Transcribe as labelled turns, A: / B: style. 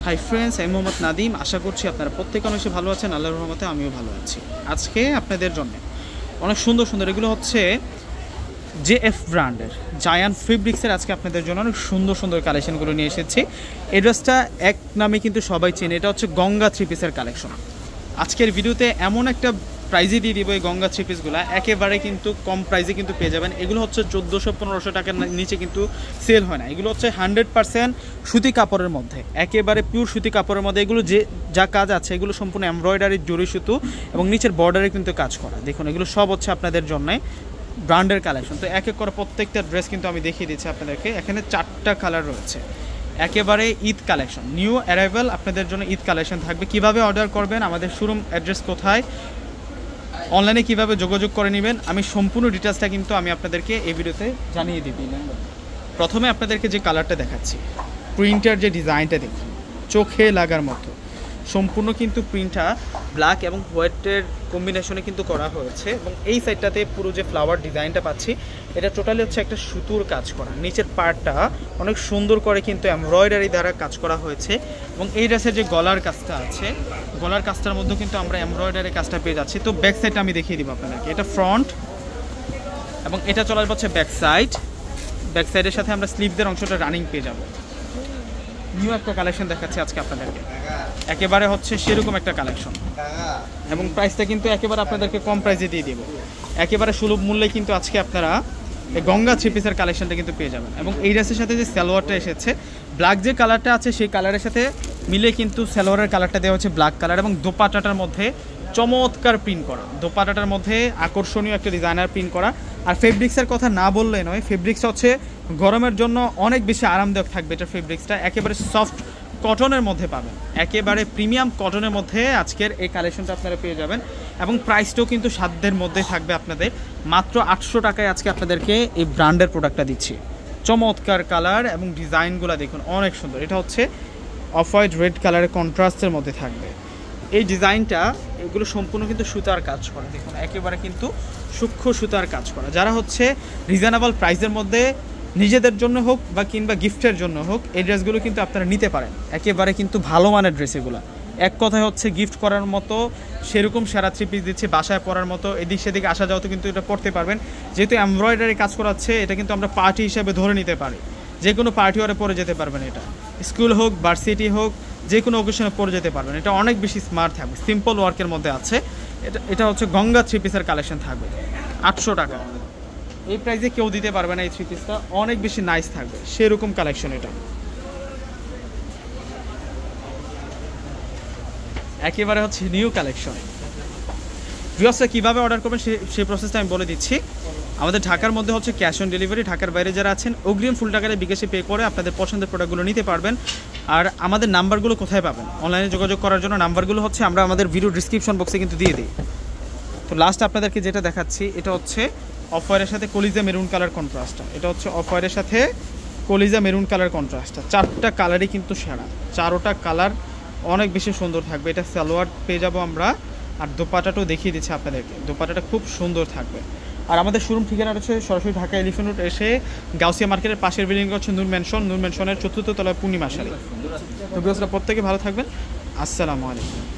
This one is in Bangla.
A: হাই ফ্রেন্ডস, আমি মোহাম্মদ নাদিম। আশা করছি আপনারা প্রত্যেকে অনেক ভালো আছেন। আল্লাহর রহমতে আমিও ভালো আছি। আজকে আপনাদের জন্য অনেক সুন্দর সুন্দর, এগুলো হচ্ছে জেএফ ব্র্যান্ডের জায়ান্ট ফেব্রিক্সের আজকে আপনাদের জন্য অনেক সুন্দর সুন্দর কালেকশনগুলো নিয়ে এসেছি। এই ড্রেসটা এক নামে কিন্তু সবাই চেনে, এটা হচ্ছে গঙ্গা থ্রি পিসের কালেকশন। আজকের ভিডিওতে এমন একটা প্রাইজে দিয়ে দিব, এই গঙ্গা থ্রি পিসগুলো একেবারে কিন্তু কম প্রাইজে কিন্তু পেয়ে যাবেন। এগুলো হচ্ছে 1400-1500 টাকার নিচে কিন্তু সেল হয় না। এগুলো হচ্ছে 100% সুতি কাপড়ের মধ্যে, একেবারে পিওর সুতি কাপড়ের মধ্যে। এগুলো যে যা কাজ আছে এগুলো সম্পূর্ণ এমব্রয়ডারি, জরি সুতো এবং নিচের বর্ডারে কিন্তু কাজ করা। দেখুন, এগুলো সব হচ্ছে আপনাদের জন্য ব্র্যান্ডের কালেকশন। তো এক এক করে প্রত্যেকটা ড্রেস কিন্তু আমি দেখিয়ে দিচ্ছি আপনাদেরকে। এখানে 4টা কালার রয়েছে, একেবারে ঈদ কালেকশন, নিউ অ্যারাইভাল আপনাদের জন্য ঈদ কালেকশন থাকবে। কিভাবে অর্ডার করবেন, আমাদের শোরুম অ্যাড্রেস কোথায়, অনলাইনে কিভাবে যোগাযোগ করে নেবেন, আমি সম্পূর্ণ ডিটেলসটা কিন্তু আমি আপনাদেরকে এই ভিডিওতে জানিয়ে দিব। প্রথমে আপনাদেরকে যে কালারটা দেখাচ্ছি, প্রিন্টার যে ডিজাইনটা দেখুন, চোখে লাগার মতো। সম্পূর্ণ কিন্তু প্রিন্টটা ব্ল্যাক এবং হোয়াইটের কম্বিনেশনে কিন্তু করা হয়েছে। এবং এই সাইডটাতে পুরো যে ফ্লাওয়ার ডিজাইনটা পাচ্ছি, এটা টোটালি হচ্ছে একটা সুতোর কাজ করা। নিচের পার্টটা অনেক সুন্দর করে কিন্তু এমব্রয়ডারি দ্বারা কাজ করা হয়েছে। এবং এই ড্রেসের যে গলার কাজটা আছে, গলার কাজটার মধ্যে কিন্তু আমরা এমব্রয়ডারি কাজটা পেয়ে যাচ্ছি। তো ব্যাক সাইডটা আমি দেখিয়ে দিব আপনাদেরকে। এটা ফ্রন্ট এবং এটা চলে যাচ্ছে ব্যাক সাইড। ব্যাক সাইডের সাথে আমরা স্লিভদের অংশটা রানিং পেয়ে যাব। নিউ একটা কালেকশন দেখাচ্ছি আজকে আপনাদেরকে, একেবারে হচ্ছে সেরকম একটা কালেকশন। এবং প্রাইসটা কিন্তু একেবারে আপনাদেরকে কম প্রাইসে দিয়ে দেবো, একেবারে সুলভ মূল্যে কিন্তু আজকে আপনারা এই গঙ্গা থ্রি পিসের কালেকশনটা কিন্তু পেয়ে যাবেন। এবং এই ড্রেসের সাথে যে সালোয়ারটা এসেছে, ব্ল্যাক যে কালারটা আছে সেই কালারের সাথে মিলে কিন্তু সালোয়ারের কালারটা দেওয়া হচ্ছে ব্ল্যাক কালার। এবং দোপাট্টাটার মধ্যে চমৎকার প্রিন্ট করা, দোপাট্টাটার মধ্যে আকর্ষণীয় একটা ডিজাইনার প্রিন্ট করা। আর ফেব্রিক্সের কথা না বললে নয়, ফেব্রিক্স হচ্ছে গরমের জন্য অনেক বেশি আরামদায়ক থাকবে। এটা ফেব্রিক্সটা একেবারে সফট কটনের মধ্যে পাবেন, একেবারে প্রিমিয়াম কটনের মধ্যে আজকের এই কালেকশনটা আপনারা পেয়ে যাবেন। এবং প্রাইসটাও কিন্তু সাধ্যের মধ্যে থাকবে আপনাদের। মাত্র 800 টাকায় আজকে আপনাদেরকে এই ব্র্যান্ডের প্রোডাক্টটা দিচ্ছি। চমৎকার কালার এবং ডিজাইনগুলো দেখুন, অনেক সুন্দর। এটা হচ্ছে অফ হোয়াইট রেড কালারের কন্ট্রাস্টের মধ্যে থাকবে এই ডিজাইনটা। এগুলো সম্পূর্ণ কিন্তু সুতার কাজ করা, দেখুন একেবারে কিন্তু সূক্ষ্ম সুতার কাজ করা। যারা হচ্ছে রিজনেবল প্রাইসের মধ্যে নিজেদের জন্য হোক বা কিংবা গিফটের জন্য হোক, এই ড্রেসগুলো কিন্তু আপনারা নিতে পারেন। একেবারে কিন্তু ভালো মানের ড্রেস এগুলো, এক কথায় হচ্ছে গিফট করার মতো সেরকম সেরা থ্রি পিস দিচ্ছে, বাসায় পরার মতো, এদিক সেদিক আসা যাওয়াতে কিন্তু এটা পড়তে পারবেন। যেহেতু এমব্রয়ডারি কাজ করাচ্ছে, এটা কিন্তু আমরা পার্টি হিসাবে ধরে নিতে পারি, যে কোনো পার্টি ওয়ারে পরে যেতে পারবেন। এটা স্কুল হোক, ভার্সিটি হোক, যে কোনো অকেশনে পরে যেতে পারবেন। এটা অনেক বেশি স্মার্ট থাকবে, সিম্পল ওয়ার্কের মধ্যে আছে। এটা হচ্ছে গঙ্গা থ্রি পিসের কালেকশন থাকবে 800 টাকা। এই প্রাইসে কেউ দিতে পারবে না। এই থ্রি পিসটা অনেক বেশি নাইস থাকবে, সেরকম কালেকশন। এটা একেবারে হচ্ছে নিউ কালেকশন। ভিউয়ার্সরা কীভাবে অর্ডার করবেন সেই প্রসেসটা আমি বলে দিচ্ছি। আমাদের ঢাকার মধ্যে হচ্ছে ক্যাশ অন ডেলিভারি। ঢাকার বাইরে যারা আছেন অগ্রিম ফুল টাকায় বিকাশে পে করে আপনাদের পছন্দের প্রোডাক্টগুলো নিতে পারবেন। আর আমাদের নাম্বারগুলো কোথায় পাবেন, অনলাইনে যোগাযোগ করার জন্য নাম্বারগুলো হচ্ছে আমরা আমাদের ভিডিও ডিসক্রিপশন বক্সে কিন্তু দিয়ে দিই। তো লাস্ট আপনাদেরকে যেটা দেখাচ্ছি, এটা হচ্ছে অফ হোয়াইটের সাথে কলিজা মেরুন কালার কন্ট্রাস্টটা। এটা হচ্ছে অফ হোয়াইটের সাথে কলিজা মেরুন কালার কন্ট্রাস্টটা। 4টা কালারই কিন্তু সেরা, 4টা কালার অনেক বেশি সুন্দর থাকবে। এটা সালোয়ার পেয়ে যাবো আমরা। আর দোপাট্টাটাও দেখিয়ে দিচ্ছি আপনাদেরকে, দোপাট্টাটা খুব সুন্দর থাকবে। আর আমাদের শোরুম ঠিকানা হচ্ছে সরাসরি ঢাকা এলিফ্যান্ট রোড এসে গাউসিয়া মার্কেটের পাশের বিল্ডিং হচ্ছে নূর ম্যানশন, নূর ম্যানশনের 4র্থ তলায় পূর্ণিমা শাড়ি। তো ভিউয়ার্সরা প্রত্যেকে ভালো থাকবেন। আসসালামু আলাইকুম।